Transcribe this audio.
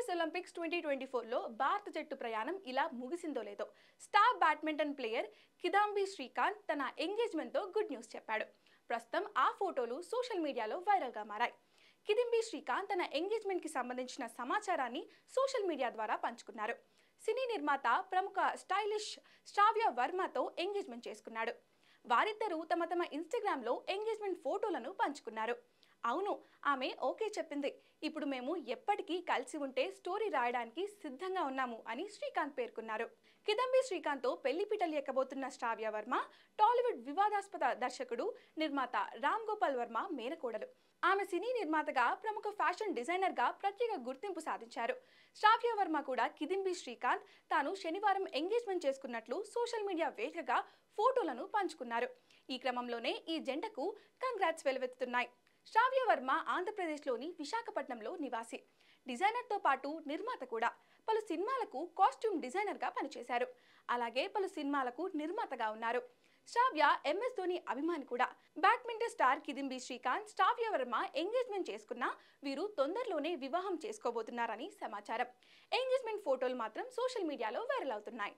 Paris Olympics 2024లో భారత జట్టు ప్రయాణం ఇలా ముగిసిందో లేదో star badminton player Kidambi Srikanth తన ఎంగేజ్మెంట్తో గుడ్ న్యూస్ చెప్పాడు. ప్రస్తుతం ఆ ఫోటోలు సోషల్ మీడియాలో వైరల్గా మారాయి. కిదాంబి శ్రీకాంత్ తన ఎంగేజ్మెంట్కి సంబంధించిన సమాచారాన్ని సోషల్ మీడియా ద్వారా పంచుకున్నారు. సినీ నిర్మాత ప్రముఖ స్టైలిష్ శ్రావ్య వర్మతో ఎంగేజ్మెంట్ చేసుకున్నాడు. వారిద్దరూ తమ ఇన్స్టాగ్రామ్లో ఎంగేజ్మెంట్ ఫోటోలను పంచుకున్నారు. అవును, ఆమె ఓకే చెప్పింది. ఇప్పుడు మేము ఎప్పటికీ కలిసి ఉంటే స్టోరీ రాయడానికి సిద్ధంగా ఉన్నాము అని శ్రీకాంత్ పేర్కొన్నారు. కిదాంబి శ్రీకాంత్తో పెళ్లిపీటలు ఎక్కబోతున్న శ్రావ్య వర్మ టాలీవుడ్ వివాదాస్పద దర్శకుడు నిర్మాత రామ్ గోపాల్ వర్మ మేనకోడలు. ఆమె సినీ నిర్మాతగా, ప్రముఖ ఫ్యాషన్ డిజైనర్గా ప్రత్యేక గుర్తింపు సాధించారు. శ్రావ్య వర్మ కూడా కిదాంబి శ్రీకాంత్ తాను శనివారం ఎంగేజ్మెంట్ చేసుకున్నట్లు సోషల్ మీడియా వేదికగా ఫోటోలను పంచుకున్నారు. ఈ క్రమంలోనే ఈ జంటకు కంగ్రాట్స్ వెలువెత్తుతున్నాయి. శ్రావ్య వర్మ ఆంధ్రప్రదేశ్లోని విశాఖపట్నంలో నివాసి. డిజైనర్తో పాటు నిర్మాత కూడా. పలు సినిమాలకు కాస్ట్యూమ్ డిజైనర్గా పనిచేశారు. అలాగే పలు సినిమాలకు నిర్మాతగా ఉన్నారు. శ్రావ్య MS ధోని అభిమాని కూడా. బ్యాడ్మింటన్ స్టార్ కిదాంబి శ్రీకాంత్, శ్రావ్య వర్మ ఎంగేజ్మెంట్ చేసుకున్నా వీరు తొందరలోనే వివాహం చేసుకోబోతున్నారని సమాచారం. ఎంగేజ్మెంట్ ఫోటోలు మాత్రం సోషల్ మీడియాలో వైరల్ అవుతున్నాయి.